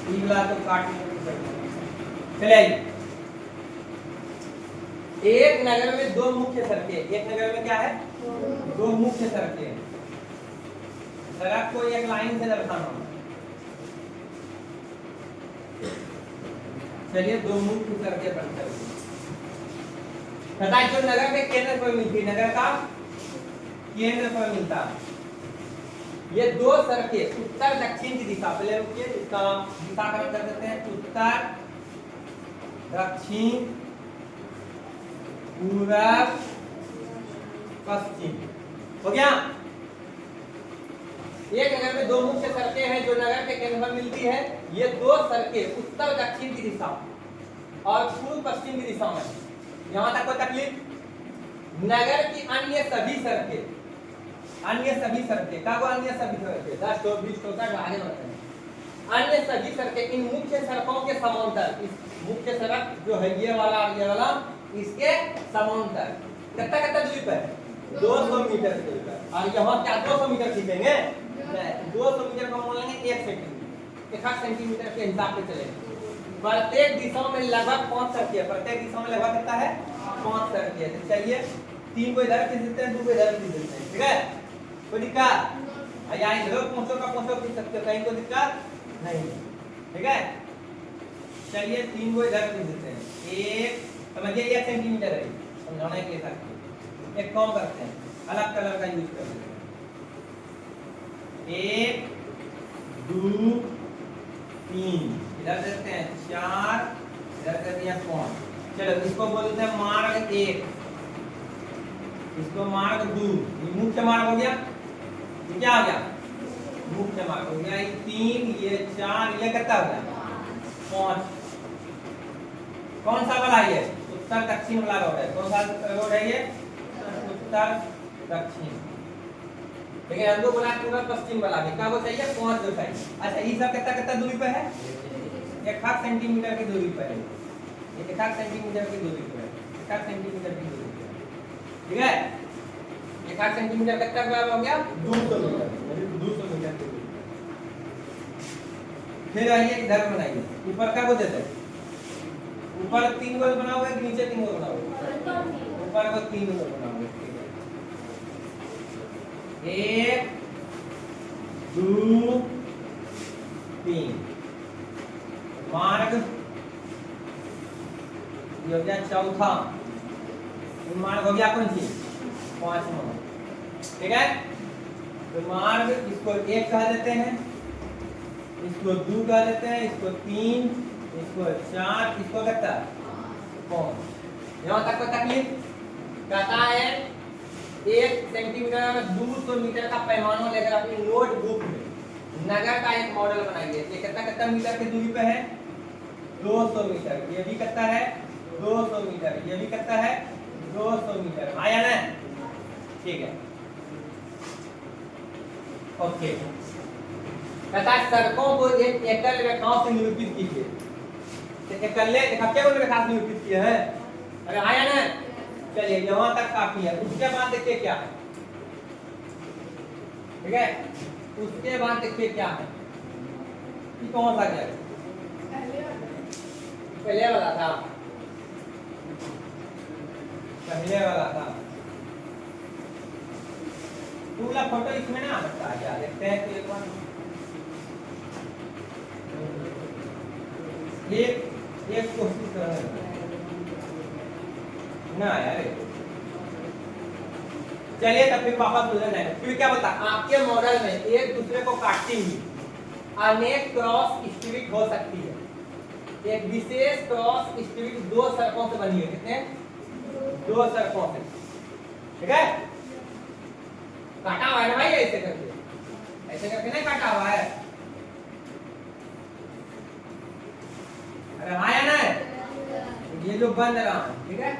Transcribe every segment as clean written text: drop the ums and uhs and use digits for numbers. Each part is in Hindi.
वाला तो काटने की जरूरत। चले आइए, एक नगर में दो मुख्य सड़कें, एक नगर में क्या है, दो मुख्य सड़कें। सड़क को एक लाइन से दर्शाना होगा। चलिए, दो मुख्य सड़कें बनकर तथा जो नगर के केंद्र पर मिलती, नगर का केंद्र पर मिलता, ये दो सड़कें उत्तर दक्षिण की दिशा, पहले रुकिए, इसका दिशाकरण कर देते हैं, उत्तर दक्षिण पूरब पश्चिम, हो गया। एक नगर में दो मुख्य सड़कें हैं जो नगर के केंद्र पर मिलती है। ये दो सड़कें उत्तर दक्षिण की दिशा और पूर्व पश्चिम की दिशा में। यहां तक कोई तकलीफ? नगर की अन्य सभी सड़कें, अन्य सभी सड़कें, क्या वो अन्य सभी सड़कें 10 तो 20 तो तक आगे बढ़ते हैं। अन्य सभी सड़कें इन मुख्य सड़कों के समांतर, इस मुख्य सड़क जो है ये वाला और ये वाला, इसके समांतर कितना कितना दूरी पर है, 200 मीटर की दूरी पर। और यहाँ क्या 200 मीटर खींचेंगे? 200 मीटर को मान लेंगे 1 सेंटीमीटर, 1 सेंटीमीटर के हिसाब से चलेंगे। प्रत्येक दिशा में लगभग 5 सड़कें, प्रत्येक दिशा में लगभग कितना है, 5 सड़कें। तो चलिए, 3 को इधर खींच देते हैं, 2 को इधर खींच देते हैं, ठीक है, कोई दिक्कत? यहाँ इधर पहुंचो खींच सकते हो, कहीं कोई दिक्कत नहीं, ठीक है। चलिए, 3 को इधर खींच देते हैं, एक समझिए 1 सेंटीमीटर है, समझाने के लिए एक काम करते हैं, अलग कलर का यूज कर लेते हैं। 1 2 3 इधर देते हैं, 4 इधर कर दिया 5। चलो, इसको बोलते हैं मार्ग 1, इसको मार्ग 2, ये मुख्य मार्ग हो गया, ये क्या हो गया, मुख्य मार्ग हो गया। ये 3, ये 4, ये कितना हो गया 5। कौन सा वाला है ये, उत्तर दक्षिण वाला रोड है। कौन सा रोड है ये, उत्तर दक्षिण। ठीक है, हमको बोला पूरा पश्चिम वाला भी, क्या वो चाहिए 5 जो चाहिए। अच्छा, ये सब कितना कितना दूरी पे है, 1 सेंटीमीटर की दूरी पर है, ये 1 सेंटीमीटर की दूरी पर है, 1 सेंटीमीटर की दूरी पर, ठीक है। 1 सेंटीमीटर कितना बराबर हो गया, 200 मीटर, 200 मीटर की दूरी। फिर आइए इधर बनाइए, ऊपर का वो देते हैं, ऊपर 3 गोल बनाओगे कि नीचे 3 गोल बनाओगे, ऊपर को 3 गोल बनाओगे, ठीक है। 1 2 3 मार्ग, ये हो गया चौथा मार्ग, हो गया कौन सी 5वां, ठीक है। तो मार्ग इसको 1 कह देते हैं, इसको 2 कह देते हैं, इसको 3, इसको 4, इसको कितना 5। यहाँ तक कोई तकलीफ? कहता है 1 सेंटीमीटर में 200 मीटर का पैमाना लेकर अपनी नोटबुक में नगर का एक मॉडल बनाइए। ये कितना कितना मीटर की दूरी पे है, 200 मीटर। ये भी कितना है 200 मीटर, ये भी कितना है 200 मीटर, आया ना, ठीक है, ओके। कहता है सड़कों को एक एकल रेखाओं से निरूपित कीजिए। एकल रेखा से निरूपित किए हैं, अरे आया ना। चलिए, यहाँ तक काफी है। उसके बाद देखिए क्या है, ठीक है, उसके बाद देखिए क्या है, कि कौन सा क्या है, पहले वाला था, पहले वाला था। पूरा फोटो इसमें ना बता, क्या देखते हैं तो एक बार एक कोशिश करना ना यार। चलिए, तब फिर वापस बोलना है। फिर क्या बता, आपके मॉडल में एक दूसरे को काटती हुई अनेक क्रॉस स्ट्रीट हो सकती है। एक विशेष क्रॉस स्ट्रीट 2 सड़कों से बनी है, कितने 2 सड़कों से, ठीक है। काटा हुआ है ना भाई, ऐसे करके, ऐसे करके नहीं काटा हुआ है, अरे आया ना, ये जो बन रहा है, ठीक है।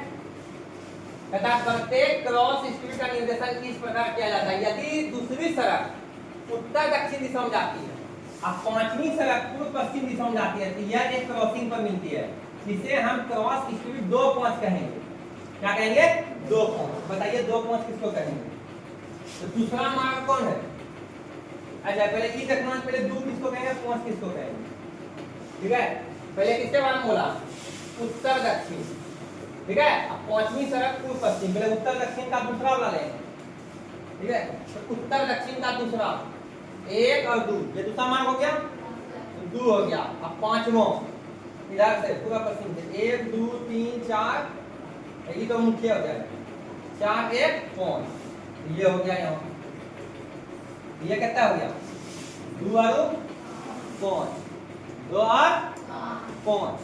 तथा प्रत्येक क्रॉस स्ट्रीट का निर्देशन इस प्रकार किया जाता है, यदि दूसरी सड़क उत्तर दक्षिण दिशा में जाती है और 5वीं सड़क पूर्व पश्चिम दिशा में जाती है, तो यह एक क्रॉसिंग पर मिलती है, जिसे हम क्रॉस स्ट्रीट 2-5 कहेंगे। क्या कहेंगे 2-5, बताइए 2-5 किसको कहेंगे? तो दूसरा मार्ग कौन है? अच्छा, पहले की रखना, पहले 2 किसको कहेंगे, 5 किसको कहेंगे? ठीक है, पहले किसके बारे में बोला, उत्तर दक्षिण, ठीक है। अब पांचवी सड़क पूर्व पश्चिम, पहले उत्तर दक्षिण का दूसरा वाला लेंगे, ठीक है। तो उत्तर दक्षिण का दूसरा, एक और दो, ये दूसरा मान हो गया, दो हो गया। अब पांचवा इधर से पूरा पश्चिम से, एक दो तीन चार, ये तो मुख्य हो जाएगा, चार एक पांच, ये हो गया यहाँ, ये कितना हो गया, दो और पांच, दो और पांच,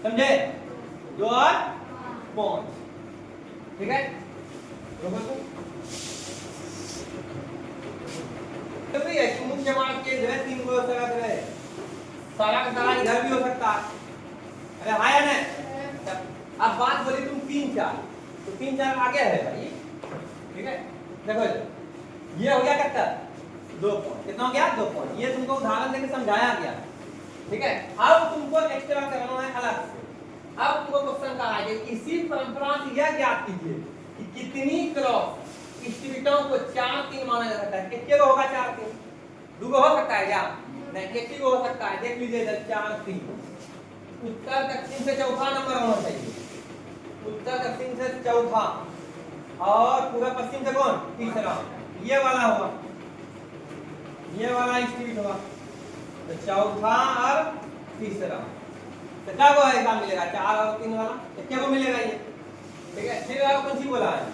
समझे, दो और पांच, ठीक है। तो भी है कि मुख्य मार्ग के जो है 3 गो सड़क है, सड़क सड़क इधर भी हो सकता है, अरे हाँ या नहीं। अब बात बोली तुम 3 4, तो 3 4 आगे है भाई, ठीक है। देखो ये हो गया कितना, 2 पॉइंट, कितना हो गया, 2 पॉइंट, ये तुमको उदाहरण देके समझाया गया, ठीक है। अब तुमको एक्स्ट्रा करना है अलग से। अब तुमको क्वेश्चन कहा है कि इसी परंपरा से यह ज्ञात कीजिए कि कितनी क्रॉस स्ट्रीटों को 4 3 माना जा सकता है। कितने को होगा 4 3, 2 को हो सकता है क्या, नहीं, एक ही को हो सकता है। देख लीजिए इधर 4 3, उत्तर दक्षिण से चौथा नंबर होना चाहिए, उत्तर दक्षिण से चौथा, और पूरा पश्चिम से कौन, तीसरा, ये वाला होगा, ये वाला स्ट्रीट होगा, तो चौथा और तीसरा, तो क्या को एग्जाम मिलेगा, 4 और 3 वाला, कितने को मिलेगा ये, ठीक है। फिर कौन सी बोला है,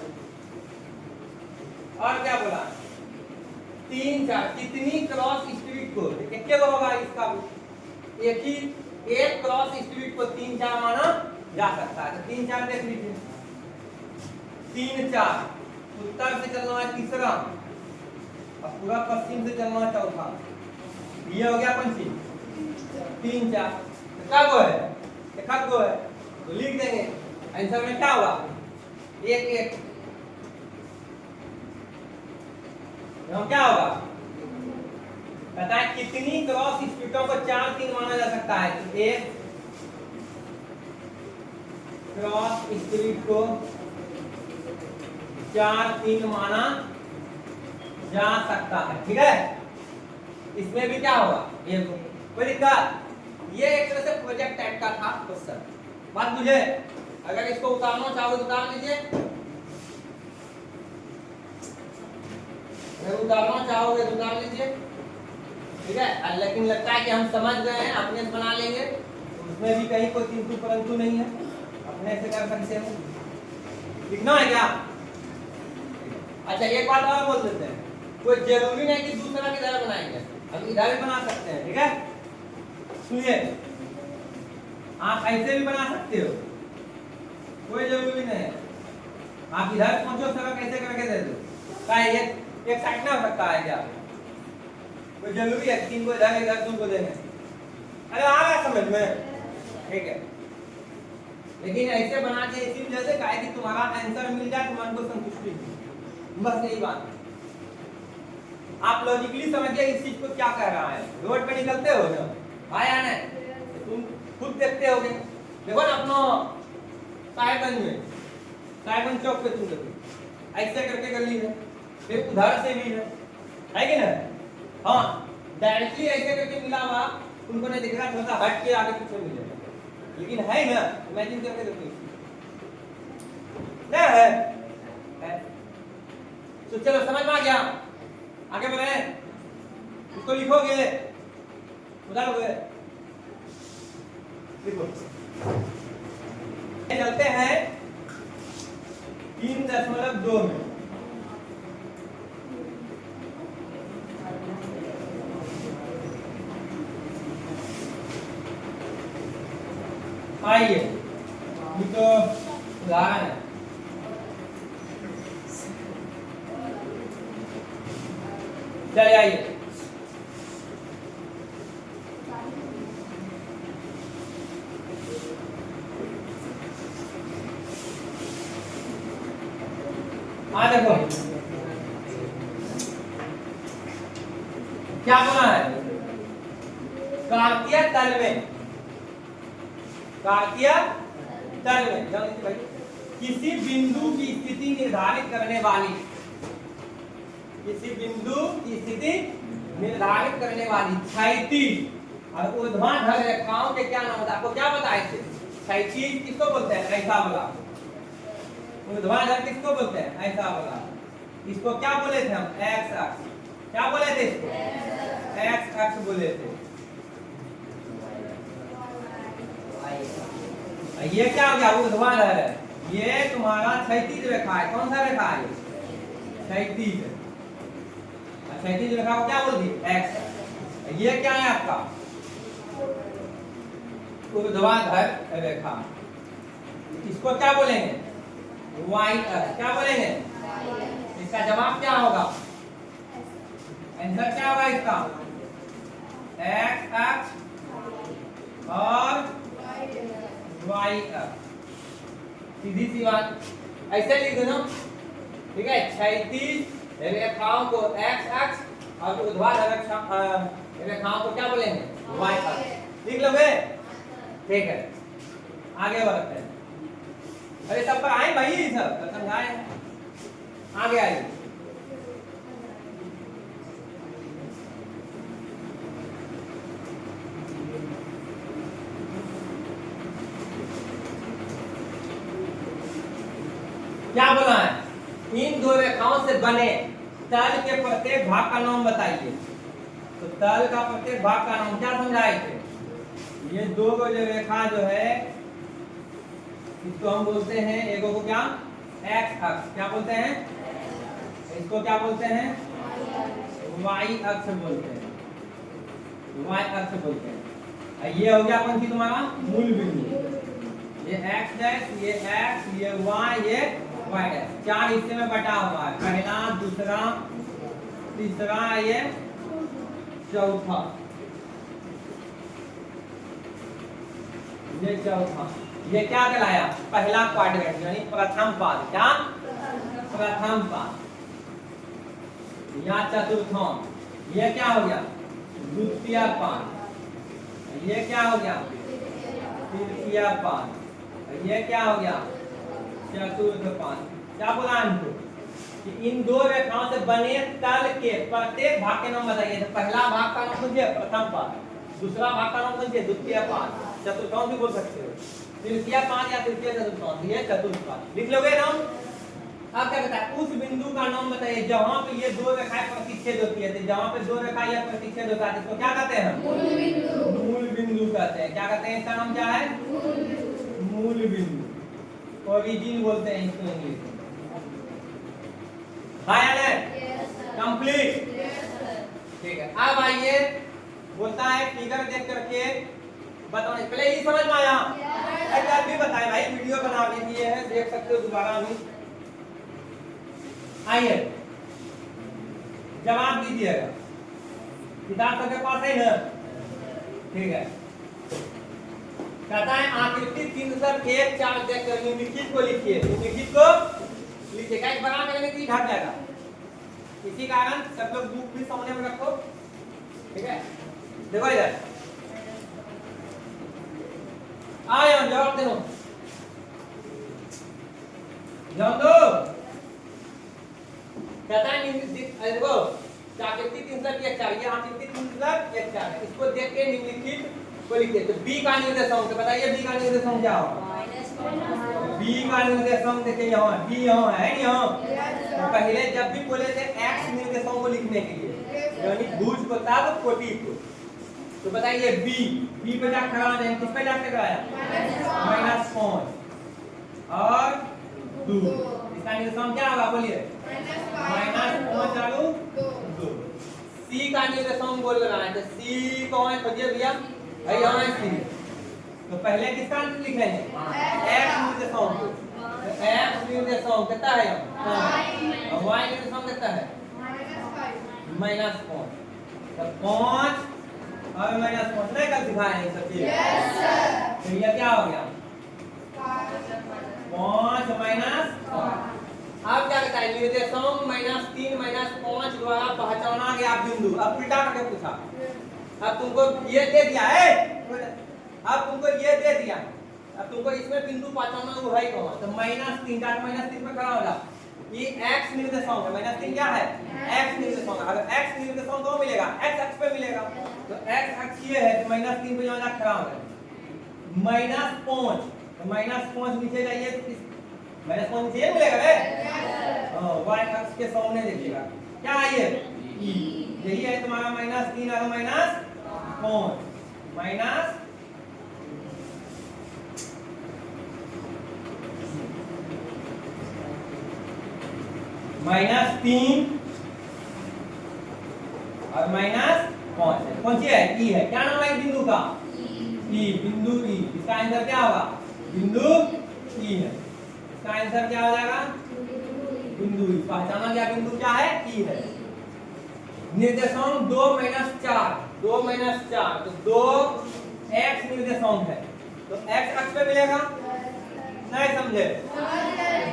और क्या बोला, 3 4, कितनी क्रॉस स्ट्रीट को, कितने को होगा इसका भी, एक ही, एक क्रॉस स्ट्रीट को 3 4 माना जा सकता है। तो 3 4 देख लीजिए, 3 4, उत्तर से चलना है तीसरा, और पूरा पश्चिम से चलना है चौथा, ये हो गया कौन सी, 3 4, क्या को है, एक को है, तो लिख देंगे, आंसर में क्या होगा, 1 1, यहाँ क्या होगा, पता है कितनी क्रॉस स्ट्रीटों को 4 3 माना जा सकता है, तो एक क्रॉस स्ट्रीट को 4 3 माना जा सकता है, ठीक है। इसमें भी क्या होगा, ये कोई दिक्कत, ये एक तरह से प्रोजेक्ट टाइप का था क्वेश्चन, बात बुझे। अगर इसको उतारना चाहो तो उतार लीजिए, अगर उतारना चाहोगे तो उतार लीजिए, ठीक है। लेकिन लगता है कि हम समझ गए हैं, अपने से बना लेंगे, उसमें भी कहीं कोई किंतु परंतु नहीं है, अपने से कर सकते हैं, लिखना है क्या। अच्छा एक बात और बोल देते हैं, कोई जरूरी नहीं कि दूसरा की तरह बनाएंगे, हम इधर भी बना सकते हैं, ठीक है। सुनिए, आप ऐसे भी बना सकते हो, कोई जरूरी नहीं है, आप इधर पहुंचो सड़क ऐसे करके दे दो, क्या एक साइड ना हो सकता है क्या, कोई जरूरी है 3 को इधर इधर 2 को देंगे, अरे आ रहा समझ में, ठीक है। लेकिन ऐसे बना के इसी वजह से कहा कि तुम्हारा आंसर मिल जाए, तुम्हारे को संतुष्टि, बस यही बात। आप लॉजिकली समझिए इस चीज को क्या कह रहा है। रोड पे निकलते हो ना, आया ना, तुम खुद देखते होगे, देखो ना अपना साहेबगंज में, साहेबगंज चौक पे तुम देखो ऐसे करके गली है, फिर उधर से भी है कि ना, हाँ डायरेक्टली ऐसे करके मिला हुआ तुमको नहीं दिख रहा, थोड़ा हट के आगे पीछे मिलेगा, लेकिन है ना, इमेजिन करके देखो ना, है। तो चलो समझ में आ गया, आगे बढ़े, इसको लिखोगे, उधर लिखो, चलते हैं 3.2 में, आइए, ये तो उदाहरण है, चलिए आइए, हाँ देखो क्या बोला है, कार्तीय तल में, कार्तीय तल में भाई किसी बिंदु की स्थिति निर्धारित करने वाली, किसी बिंदु की स्थिति निर्धारित करने वाली क्षैतिज और ऊर्ध्वाधर रेखाओं के क्या नाम होता है? आपको क्या बताए थे? क्षैतिज किसको बोलते हैं? ऐसा वाला। ऊर्ध्वाधर किसको बोलते हैं? ऐसा वाला। इसको क्या बोले थे हम? एक्स अक्ष। क्या बोले थे इसको? एक्स अक्ष बोले थे। ये क्या हो गया? ऊर्ध्वाधर है। ये तुम्हारा क्षैतिज रेखा है। कौन सा रेखा है? क्षैतिज। क्षैतिज रेखा को क्या बोल दी? एक्स। ये क्या है आपका? ऊर्ध्वाधर रेखा। इसको क्या बोलेंगे? वाई अक्ष। क्या बोलेंगे? इसका जवाब क्या होगा? आंसर क्या होगा इसका? एक्स अक्ष और वाई अक्ष। सीधी सी बात। ऐसे लिख दो ना, ठीक है। क्षैतिज रेखाओं को एक्स अक्ष और ऊर्ध्वाधर रेखाओं को क्या बोलेंगे? वाई अक्ष। लिख लोगे? ठीक है, आगे बढ़ते हैं। अरे सब पर आए भाई, सब समझाए। आगे आइए। क्या बोला है? इन दो रेखाओं से बने तल के प्रत्येक भाग का नाम बताइए। तो तल का प्रत्येक भाग का नाम क्या समझाए थे? ये दो जो रेखा जो है इसको हम बोलते हैं, एक को क्या? एक्स अक्ष। क्या बोलते हैं? इसको क्या बोलते हैं? वाई अक्ष बोलते हैं। वाई अक्ष बोलते हैं। ये हो गया कौन सी तुम्हारा? मूल बिंदु। ये एक्स डैश, ये एक्स, ये वाई, ये वाई डैश। चार हिस्से में बटा हुआ है। पहला, दूसरा, तीसरा, ये चौथा, ये चौथा। ये क्या कहलाया? पहला क्वाड्रेंट यानी प्रथम पाद। क्या? प्रथम पाद या चतुर्थम। ये क्या हो गया? द्वितीय पाद। ये क्या हो गया? तृतीय पाद। ये क्या हो गया? चतुर्थ पाद। क्या बोला हमको? कि इन दो रेखाओं से बने तल के प्रत्येक भाग के नाम बताइए। तो पहला भाग का नाम मुझे प्रथम पाद, दूसरा भाग का नाम मुझे द्वितीय पाद, चतुर्थांश भी बोल सकते हो, तृतीय पाद या तृतीय चतुर्थांश, ये चतुर्थ पाद। लिख लोगे नाम? अब क्या कहता है? उस बिंदु का नाम बताइए जहां पे ये दो रेखाएं प्रतिच्छेद होती है। तो जहां पे दो रेखाएं या प्रतिच्छेद होता है इसको क्या कहते हैं? मूल बिंदु। मूल बिंदु कहते हैं। क्या कहते हैं? इसका नाम क्या है? मूल बिंदु। ओरिजिन बोलते हैं इसको इंग्लिश में। हाँ कंप्लीट। ठीक है, अब आइए बोलता है फिगर देख करके बताओ। पहले ये समझ में आया? एक भी बताए भाई, वीडियो बना दिए हैं, देख सकते हो दोबारा भी। आइए जवाब दीजिएगा। किताब सबके पास है ना? ठीक है। कहता है आकृति 3:1:4 देखकर निम्नलिखित को लिखिए। निम्नलिखित को लिखिएगा, एक बड़ा करने की ढक जाएगा। इसी कारण सब लोग बुक भी सामने में रखो। ठीक है, देखो इधर आए हम जवाब दे दो। जवाब दो। कहता है देखो आकृति 3:1:4, ये आकृति 3:1:4 है। इसको देख के निम्नलिखित को लिखिए। तो बी का निर्देशांक बताइए। बी का निर्देशांक क्या होगा? बी का निर्देशांक देखिए यहाँ बी यहाँ है। यहाँ तो पहले जब भी बोले थे एक्स निर्देशांक को लिखने के लिए यानी भुज को तब कोटि को, तो बताइए बी पे जाकर खड़ा है। किस पे जाकर कराया? -5 और 2। इसका निर्देशांक क्या होगा? बोलिए। -5 चालू 2। सी का निर्देशांक बोल रहा है। तो सी कौन है? खोजिए भैया। भाई यहाँ है सी। तो पहले किसका लिखेंगे? एक्स निर्देशांक। तो एक्स निर्देशांक कितना है? और वाई निर्देशांक कितना है? -5। तो 5 और -5 नहीं कल सिखाए हैं सब चीज। Yes sir. तो ये क्या हो गया? 5 -5। अब क्या कहता है? निर्देशांक -3 -5 द्वारा पहचाना गया बिंदु। अब उल्टा करके पूछा। अब तुमको ये दे दिया है, अब तुमको ये दे दिया, अब तुमको इसमें बिंदु पहचानना वो है कौन? तो -3 पे खड़ा हो जा। ये x निर्देशांक है, -3 क्या है x निर्देशांक। अगर x निर्देशांक तो मिलेगा x अक्ष पे मिलेगा, तो x अक्ष ये है तो -3 पे जाना खड़ा है, -5 तो -5 नीचे जाइए तो -5 नीचे मिलेगा बे। हां y अक्ष के सामने देखिएगा क्या है ये e, यही है तुम्हारा -3 और -5 माइनस -3 और -5 है। कौन सी है ई है। क्या नाम है बिंदु का ई, बिंदु ई। इसका आंसर क्या होगा बिंदु ई है। इसका आंसर क्या हो जाएगा बिंदु ई। पहचाना गया बिंदु क्या है ई है। निर्देशांक 2 - 4 2 - 4 तो 2 x निर्देशांक है तो x अक्ष पे मिलेगा नहीं समझे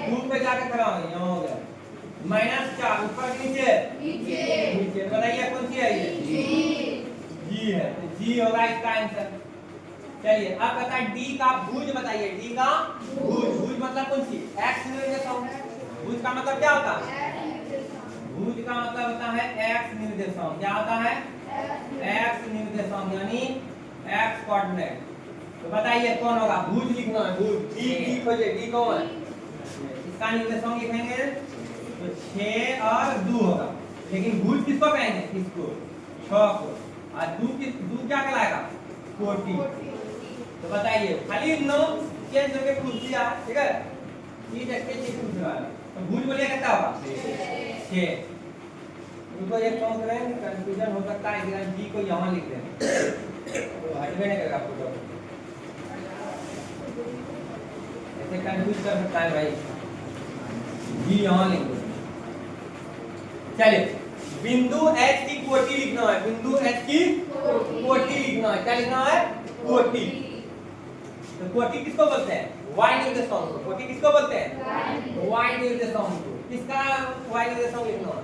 2 पे जाके खड़ा हो यहाँ हो गया -4 ऊपर नीचे नीचे बताइए कौन सी है ये जी है तो जी होगा इसका आंसर। चलिए अब कहता है d का भुज बताइए। d का भुज मतलब कौन सी x निर्देशांक। भुज का मतलब क्या होता है भुज का मतलब होता है x निर्देशांक। क्या होता है x निर्देशांक यानी x कोऑर्डिनेट। तो बताइए कौन होगा भुज लिखना है भुज d खोजिए d कौन है। इसका निर्देशांक लिखेंगे तो 6 और 2 होगा। लेकिन भुज किसको कहेंगे इसको 6 को और 2 क्या कहलाएगा 40। तो बताइए खाली नो चेंज करके पूछ दिया ठीक है। चीज एक चीज पूछ रहा है तो भुज बोलिए कितना होगा 6। उनको एक काम करें कंफ्यूजन हो सकता है कि जी को यहाँ लिख दें तो हटवे नहीं करेगा फोटो ऐसे कंफ्यूज कर सकता है भाई जी यहाँ लिख दो। चलिए बिंदु H की कोटि लिखना है। बिंदु H की कोटि लिखना है। क्या लिखना है कोटि। तो कोटि किसको बोलते हैं y निर्देशांक को। कोटि किसको बोलते हैं y निर्देशांक को। किसका y निर्देशांक लिखना है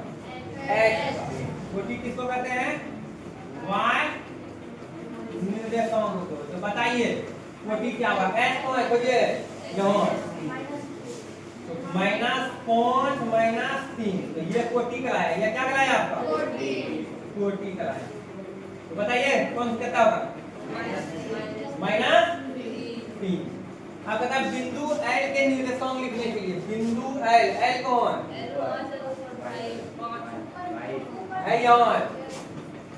H। कोटि किसको कहते हैं y निर्देशांक को। तो बताइए कोटि क्या होगा H को है खोजिए यहाँ तो -5 -3 तो ये कोटि कराया। ये क्या कराया आपका कोटि कराया। तो बताइए कौन सा कितना होगा -3। अब कहता है बिंदु L के निर्देशांक लिखने के लिए बिंदु L कौन है यहाँ।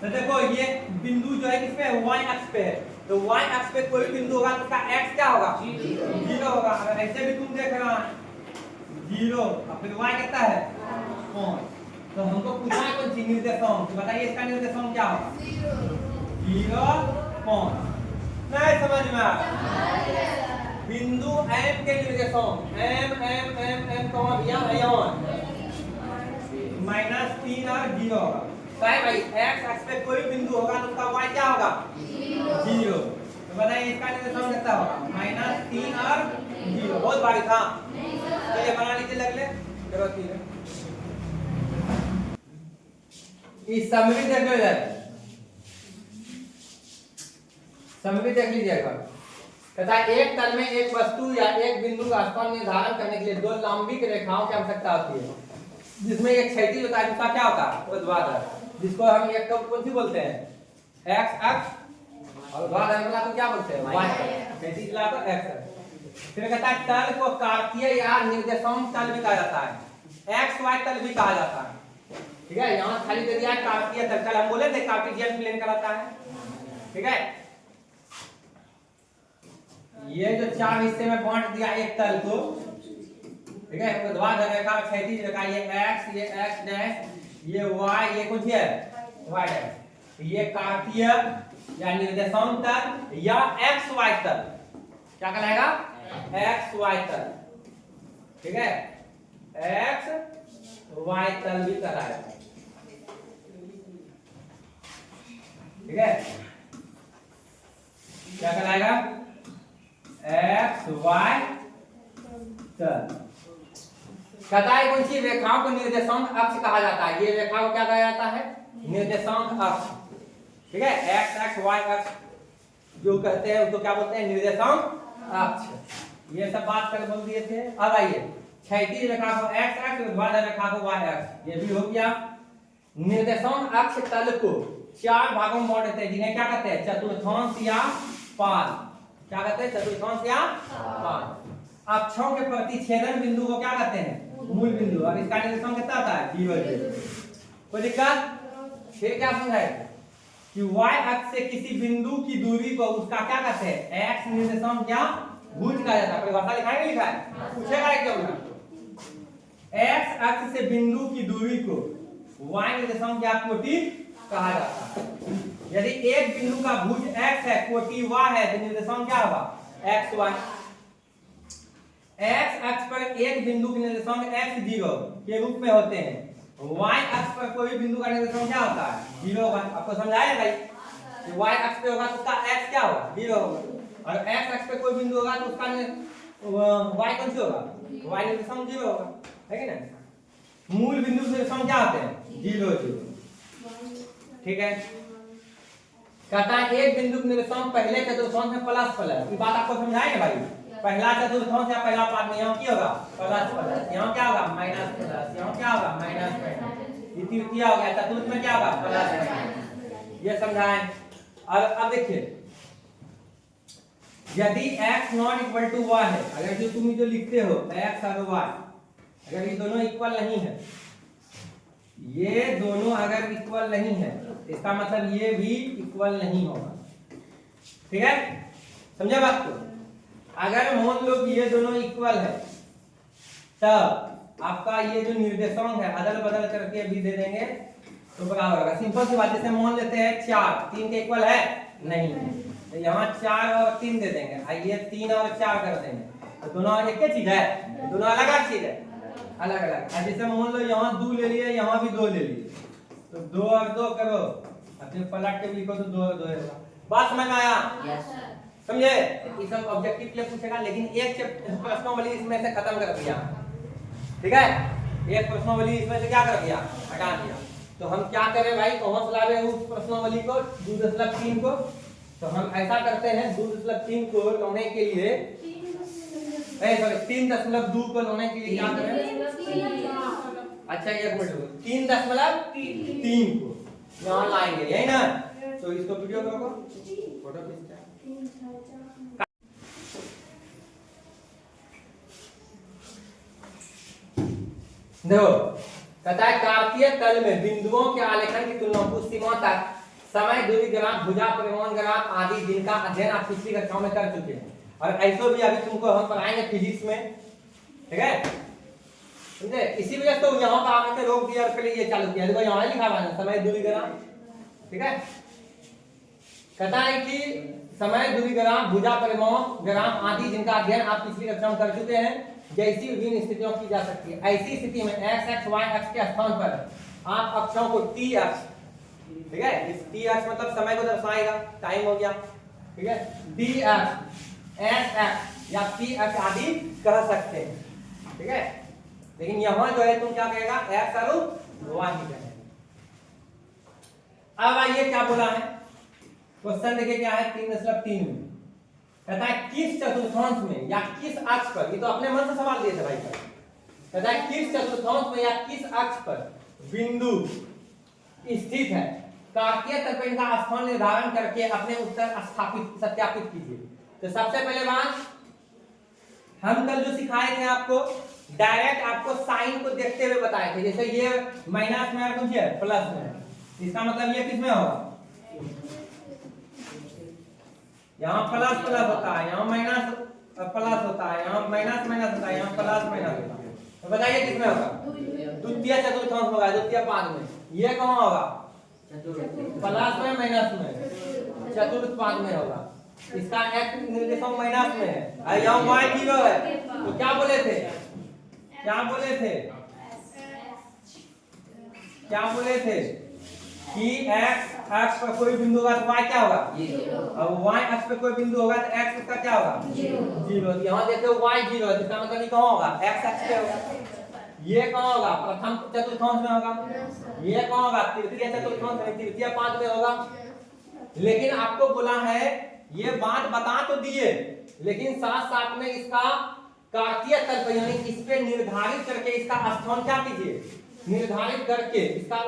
तो देखो ये बिंदु जो है किसपे y अक्ष पे है तो y अक्ष पे कोई बिंदु होगा तो उसका x क्या होगा 0 होगा। अगर ऐसे भी तुम देख रहा है 0 और फिर y कितना है 5 तो हमको पूछना है कौन सी निर्देशांक। तो बताइए इसका निर्देशांक क्या होगा 0 5। नहीं समझ में आ रहा। बिंदु M के निर्देशांक M कौन भैया -3 और 0 होगा। साहब भाई x अक्ष पे कोई बिंदु होगा तो उसका y क्या होगा 0। तो बताइए इसका निर्देशांक कितना होगा -3 और 0। बहुत भारी था चलिए बना लीजिए लगले चलो ठीक है। इस समरी देख लो इधर समरी देख लीजिएगा। तथा एक तल में एक वस्तु या एक बिंदु का स्थान निर्धारण करने के लिए दो लंबिक रेखाओं की आवश्यकता होती है जिसमें एक क्षैतिज होता है दूसरा क्या होता है ऊर्ध्वाधर जिसको हम एक कौन सी बोलते हैं x अक्ष और ऊर्ध्वाधर वाला को क्या बोलते हैं y अक्ष। क्षैतिज वाला को x अक्ष। फिर कहता है तल को कार्तीय या निर्देशांक तल भी कहा जाता है xy तल भी कहा जाता है। ठीक है यहाँ खाली दे दिया कार्तीय तल। कल हम बोले थे कार्टेशियन प्लेन कहलाता है। ठीक है ये जो 4 हिस्से में बांट दिया एक तल को ठीक है ऊर्ध्वाधर रेखा क्षैतिज रेखा ये x ये x डैश ये y ये कुछ है y डैश। ये कार्तीय या निर्देशांक तल या xy तल क्या कहलाएगा xy तल। ठीक है xy तल भी कहलाएगा। ठीक है क्या कहलाएगा xy तल। कहता है कौन सी रेखाओं को निर्देशांक अक्ष कहा जाता है। ये रेखा को क्या कहा जाता है निर्देशांक अक्ष। ठीक है x y अक्ष जो कहते हैं उसको क्या बोलते हैं निर्देशांक अक्ष। ये सब बात कर बोल दिए थे। अब आइए क्षैतिज रेखा को x अक्ष, ऊर्ध्वाधर रेखा को y अक्ष। ये भी हो गया। निर्देशांक अक्ष तल को 4 भागों में बांट देते हैं, जिन्हें क्या कहते हैं? चतुर्थांश या पाद। क्या कहते हैं? चतुर्थांश या पाद। अक्षों के प्रतिच्छेदन बिंदु को क्या कहते हैं? मूल बिंदु। और इसका निर्देशांक कितना आता है? 0। कोई दिक्कत? फिर क्या समझाए कि y अक्ष से किसी बिंदु की दूरी को उसका क्या कहते हैं? x निर्देशांक या भुज कहा जाता है। परिभाषा लिखा है, लिखा है, पूछेगा क्यों ना? x अक्ष से बिंदु की दूरी को y निर्देशांक या कोटि कहा जाता है। यदि एक बिंदु का भुज x है, कोटि y है, तो निर्देशांक क्या होगा? xy। x अक्ष पर एक बिंदु के निर्देशांक x0 के रूप में होते हैं। y अक्ष पर कोई बिंदु का निर्देशांक क्या होता है? 0 होगा। आपको समझाया भाई कि y अक्ष पे होगा तो उसका x क्या होगा? 0 होगा। और x अक्ष पे कोई बिंदु होगा तो उसका y कौन सा होगा? y निर्देशांक 0 होगा, है कि नहीं? मूल बिंदु के निर्देशांक क्या होते हैं? 0 0। ठीक है। कहता है एक बिंदु के निर्देशांक पहले चतुर्थांश में प्लस प्लस। ये बात आपको समझाएंगे भाई। पहला चतुर्थांश या पहला पाद में यहाँ क्या होगा? Plus plus. यहाँ क्या होगा? Minus plus. यहाँ क्या होगा? Minus minus. ये तृतीय हो गया। चतुर्थ में क्या होगा? Plus minus. ये समझाएं। और अब देखिए, यदि x not equal to y है, अगर जो तुम जो लिखते हो x और y, अगर ये दोनों इक्वल नहीं है, ये दोनों अगर इक्वल नहीं है, इसका मतलब ये भी इक्वल नहीं होगा। ठीक है, समझे बात को? अगर मान लो कि ये दोनों इक्वल है, तब आपका ये जो निर्देशांक है अदल बदल करके भी दे देंगे तो बराबर होगा। सिंपल सी बात, जैसे मान लेते हैं 4 3 के इक्वल है नहीं है, तो यहाँ 4 और 3 दे देंगे, ये 3 और 4 कर देंगे, तो दोनों एक ही चीज है? दोनों अलग अलग चीज है, अलग अलग। जैसे मान लो यहाँ 2 ले लिए, यहाँ भी 2 ले लिए, तो 2 और 2 करो, फिर पलट के लिखो तो 2 और 2 होगा। बात समझ में आया? समझे? ये सब ऑब्जेक्टिव के लिए पूछेगा, लेकिन एक प्रश्नावली इसमें से खत्म कर दिया। ठीक है, एक प्रश्नावली इसमें से क्या कर दिया? हटा दिया। तो हम क्या करें भाई? कौन सा लावे उस प्रश्नावली को 2.3 को? तो हम ऐसा करते हैं, 2.3 को लाने के लिए, सॉरी 3.2 को लाने के लिए क्या करें? अच्छा एक मिनट, 3.3 को यहाँ लाएंगे, यही ना? तो इसको वीडियो करो, फोटो खींचते हैं। देखो, कहता है कार्तीय तल में बिंदुओं के आलेखन की तुलना कुछ सीमा तक समय, दूरी ग्राफ, भुजा परिमाण ग्राफ आदि जिनका अध्ययन आप पिछली कक्षाओं में कर चुके हैं, और ऐसे भी अभी तुमको हम पढ़ाएंगे फिजिक्स में। ठीक है, समझे? इसी वजह से तो यहाँ पर आने से रोक दिया और फिर ये चालू किया। देखो यहाँ लिखा हुआ है समय, दूरी ग्राफ। ठीक है, कहता है कि समय, दूरी ग्राफ, भुजा परिमाण ग्राफ आदि जिनका अध्ययन आप पिछली कक्षा में कर चुके हैं, जैसी विभिन्न स्थितियों की जा सकती है। ऐसी स्थिति में x x y अक्ष के स्थान पर आप अक्षों को t अक्ष, ठीक है, इस t अक्ष मतलब समय को दर्शाएगा, टाइम हो गया। ठीक है, d अक्ष, s अक्ष या p अक्ष आदि कह सकते हैं। ठीक है, लेकिन यहाँ जो है तुम क्या कहेगा? x और y ही कहेगा। अब आइए क्या बोला है, क्वेश्चन देखिए क्या है 3.3 में। कहता है किस चतुर्थांश में या किस अक्ष पर, ये तो अपने मन से सवाल दिए थे भाई। कहता है किस चतुर्थांश में या किस अक्ष पर बिंदु स्थित है, कार्तीय तलपेट का स्थान निर्धारण करके अपने उत्तर सत्यापित कीजिए। तो सबसे पहले बात, हम कल जो सिखाए थे आपको, डायरेक्ट आपको साइन को देखते हुए बताए थे। जैसे ये माइनस में है, कुछ है प्लस में है, इसका मतलब ये किस में होगा? यहाँ प्लस प्लस होता है, यहाँ माइनस प्लस होता है, यहाँ माइनस माइनस होता है, यहाँ प्लस माइनस होता है। तो बताइए किसमें होगा? द्वितीय चतुर्थांश होगा, द्वितीय पाद में। ये कहाँ होगा? प्लस में, माइनस में, चतुर्थ पाद में होगा। इसका x निर्देशांक माइनस में है, यहाँ y 0 है। तो क्या बोले थे? क्या बोले थे? क्या बोले थे कि x अक्ष पर कोई बिंदु होगा तो y क्या होगा? 0। और y अक्ष पर कोई बिंदु होगा तो x उसका क्या होगा? 0। यहाँ देखो y 0 है, इसका मतलब ये कहाँ होगा? x अक्ष पे होगा। ये कहाँ होगा? प्रथम चतुर्थांश में होगा। ये कहाँ होगा? तृतीय चतुर्थांश में, तृतीय पाद में होगा। लेकिन आपको बोला है, ये बात बता तो दिए, लेकिन साथ साथ में इसका कार्तीय तल पर यानी इस पे निर्धारित करके इसका स्थान क्या कीजिए, निर्धारित करके इसका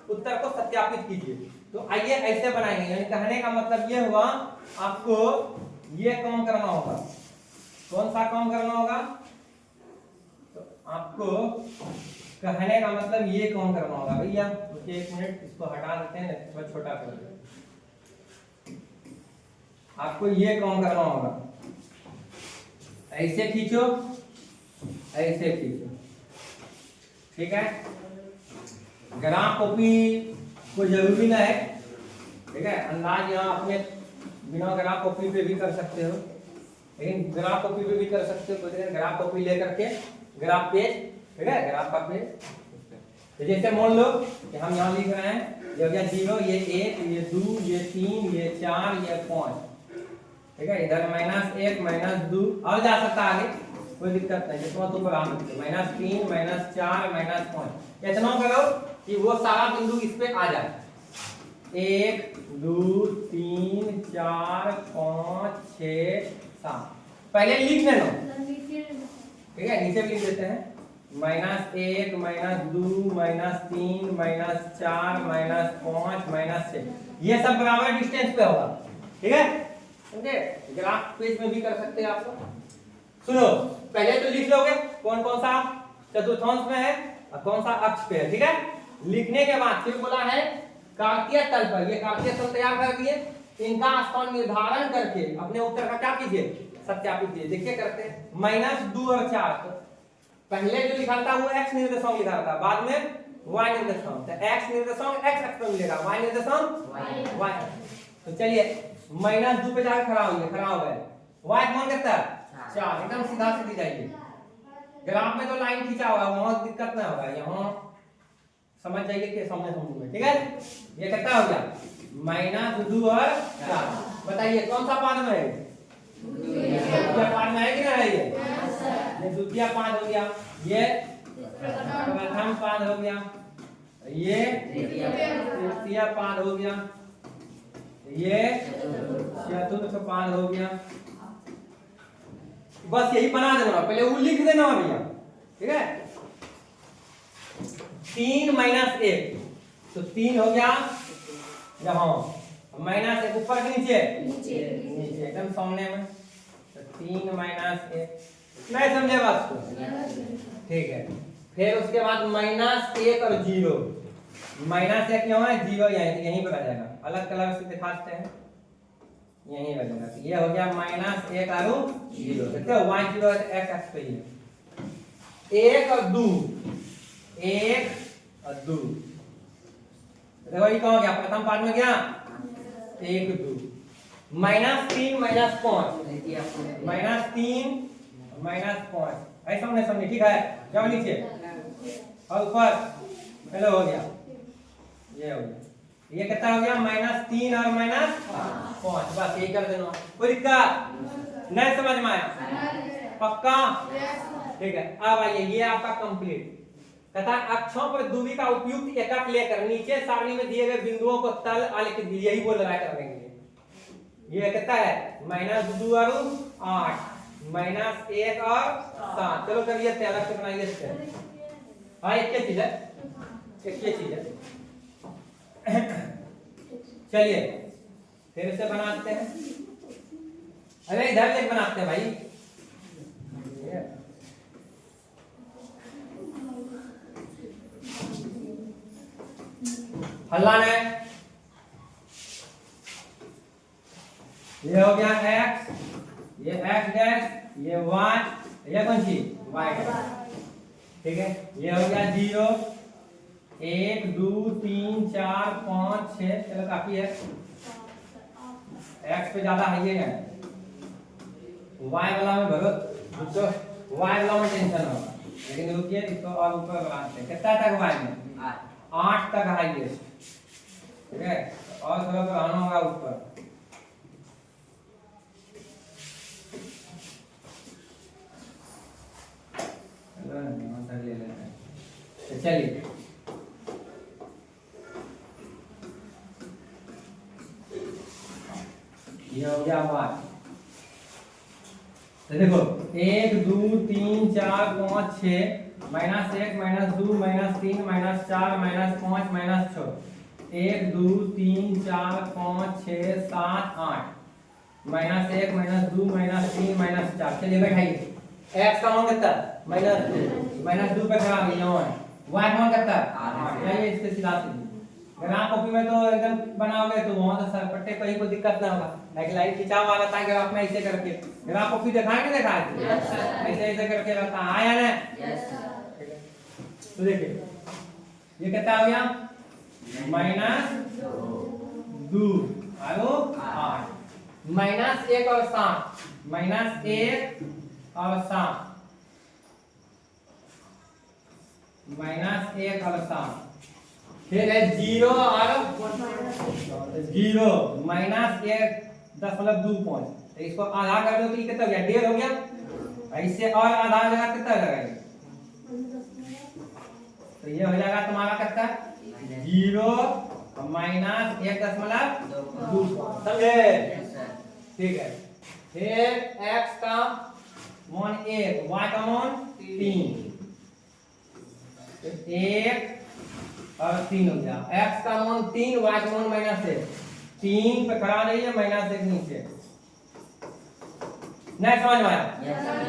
उत्तर को सत्यापित कीजिए। तो आइए ऐसे बनाएंगे, यानी कहने का मतलब ये हुआ आपको ये काम करना होगा। कौन सा काम करना होगा? तो आपको कहने का मतलब ये काम करना होगा भैया। मुझे 1 मिनट इसको हटा देते हैं, थोड़ा छोटा कर देते। आपको ये काम करना होगा, ऐसे खींचो, ऐसे खींचो, ठीक है। ग्राफ कॉपी कोई जरूरी ना है, ठीक है। अंदाज यहाँ अपने बिना ग्राफ कॉपी पे भी कर सकते हो, लेकिन ग्राफ कॉपी पे भी कर सकते हो। तो ग्राफ कॉपी लेकर के ग्राफ पेज, ठीक है, ग्राफ का पेज। तो जैसे मान लो कि हम यहाँ लिख रहे हैं, ये हो गया 0, ये 1, ये 2, ये 3, ये 4, ये 5, ठीक है। इधर -1 -2 और जा सकता है आगे, कोई दिक्कत नहीं। जितना तो पर -3 -4 -5 इतना करो कि वो सारा बिंदु इस पे आ जाए। 1 2 3 4 5 6 7 पहले लिख लेना, ठीक है। नीचे भी लिख देते हैं -1 -2 -3 -4 -5 -6, ये सब बराबर डिस्टेंस पे होगा, ठीक है, समझे। ग्राफ पेज में भी कर सकते हैं आप लोग। सुनो, पहले तो लिख लोगे कौन कौन सा चतुर्थांश में है और कौन सा अक्ष पे है, ठीक है। लिखने के बाद फिर बोला है कार्तीय तल पर, ये कार्तीय तल तैयार कर दिए, इनका स्थान निर्धारण करके अपने उत्तर का क्या कीजिए, सत्यापित कीजिए। देखिए करते हैं -2 और 4, तो पहले जो लिखा था वो x निर्देशांक लिखा था, बाद में y निर्देशांक। तो x निर्देशांक x अक्ष पर मिलेगा, y निर्देशांक y। तो चलिए -2 पे जाकर खड़ा हो गए, y कौन कहता है 4, एकदम सीधा सीधी जाइए। ग्राफ में तो लाइन खींचा हुआ, वहां दिक्कत ना होगा, यहाँ समझ जाइए कि सामने समझूंगा, ठीक है। ये कितना हो गया -2 और 4। बताइए कौन सा पाद में है, द्वितीय पाद में है कि नहीं है? ये द्वितीय पाद हो गया, ये प्रथम पाद हो गया, ये तृतीय पाद हो गया, ये चतुर्थ पाद हो गया। बस यही बना देना, पहले वो लिख देना भैया, ठीक है। 3 -1, तो 3 हो गया यहाँ, -1 ऊपर के नीचे एकदम सामने में, तो 3 -1 नहीं समझे बात को, ठीक है। फिर उसके बाद -1 और 0, -1 क्यों है, 0 यहीं पर आ जाएगा, अलग कलर से दिखाते हैं, यहीं लगेगा। तो ये हो गया -1 और 0, देखते हो y 0 x अक्ष पे ही है। 1 और 2, 1 और 2, देखो ये कहाँ गया, प्रथम पाद में गया 1 2, -3 -5, -3 ऐसा हमने समझे, ठीक है। जाओ नीचे और ऊपर, हेलो हो गया, ये हो गया, ये कितना हो गया -3 और -5, बस यही कर देना, कोई दिक्कत नहीं, समझ में आया, पक्का, ठीक है। अब आइए, ये आपका कंप्लीट तथा अक्षों पर दूरी का उपयुक्त एकक लेकर नीचे सारणी में दिए गए बिंदुओं को तल आलेख, यही बोल रहा है करने के लिए। ये कितना है -2 और 8, -1 और 7, चलो करिए, अलग से बनाइए। हाँ एक ही चीज है, एक ही चीज है। चलिए फिर से बनाते हैं, अरे इधर से बनाते हैं भाई, हल्ला है। ये हो गया x, ये x डैश, ये y, ये कौन सी y डैश, ठीक है। ये हो गया 0 1 2 3 4 5 6, चलो काफी है, x पे ज्यादा है, ये y वाला में भरो, तो y वाला में टेंशन होगा, लेकिन रुकिए इसको और ऊपर बढ़ाते हैं। कितना तक y में 8 तक हाईएस्ट, ठीक है। और थोड़ा बढ़ाना होगा ऊपर, ले लेते हैं। तो चलिए ये हो गया y, तो देखो 1 2 3 4 5 6 -1 -2 -3 -4 -5 -6 1 2 3 4 5 6 7 8 -1 -2 -3 -4 चलिए बैठाइए। x का मान कितना -2 पे खड़ा हो गया y का मान कितना 8 चलिए इसके सीधा सीधी ग्राफ कॉपी में तो एकदम बनाओगे तो वहां तो सर पट्टे कहीं कोई दिक्कत ना होगा। एक लाइन खिंचाव वाला था ग्राफ में ऐसे करके ग्राफ कॉपी दिखाए कि दिखाए ऐसे ऐसे करके रहता आया ना तो देखिए ये कितना हो गया -2 आयो 8 -1 और 7 -1 और 7 -1 और 7 फिर है 0 और 0 -1.2 पॉइंट तो इसको आधा कर दो तो ये कितना हो गया 1.5 हो गया। इससे और आधा जगह कितना लगेगा तो ये हो जाएगा तुम्हारा कितना 0 -1.2 समझे ठीक है। फिर x का मान 1 y का मान 3 1 और 3 हो गया x का मान 3 y का मान -1 3 पे खड़ा रहिए -1 नीचे नहीं समझ में आया।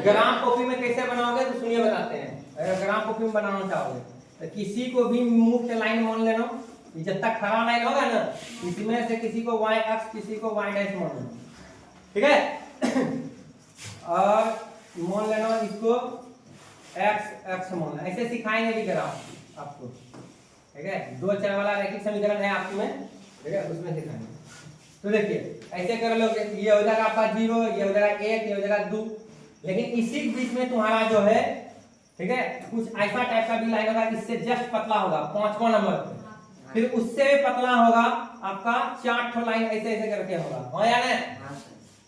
ग्राम कॉपी में कैसे बनाओगे तो सुनिए बताते हैं। अगर ग्राम कॉपी में बनाना चाहोगे तो किसी को भी मुख्य लाइन मान लेना जब तक खड़ा लाइन होगा ना इसमें से किसी को y अक्ष किसी को y डैश मान लेना ठीक है और मान लेना इसको x अक्ष मान लेना ऐसे सिखाएंगे भी ग्राफ आपको ठीक है। 2 चर वाला रैखिक समीकरण है आपके में ठीक है उसमें सिखाएंगे। तो देखिए ऐसे कर लो ये हो जाएगा आपका 0 ये हो जाएगा 1 ये हो जाएगा 2 लेकिन इसी बीच में तुम्हारा जो है ठीक है कुछ ऐसा टाइप का भी लाइन होगा इससे जस्ट पतला होगा 5वां नंबर पे फिर उससे भी पतला होगा आपका 4 ठो लाइन ऐसे ऐसे करके होगा हाँ या नहीं।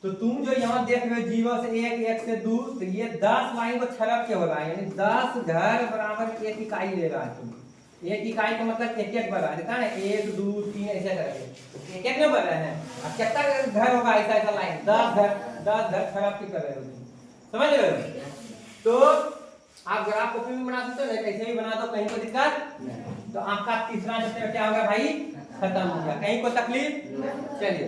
तो तुम जो यहाँ देख रहे हो 0 से 1 1 से 2 तो ये 10 लाइन को छरप के होगा यानी 10 घर बराबर 1 इकाई ले रहा है तुम 1 इकाई का मतलब 1 1 बढ़ रहा है देखा ना 1 2 3 ऐसे करके 1 1 में बढ़ रहे हैं। अब कितना घर होगा ऐसा ऐसा लाइन 10 घर छरप के कर रहे हो तुम समझ रहे हो। तो आप ग्राफ कॉपी में बना सकते हो कैसे भी बना दो कहीं कोई दिक्कत तो आपका तीसरा चैप्टर क्या होगा भाई खत्म हो गया कहीं कोई तकलीफ चलिए।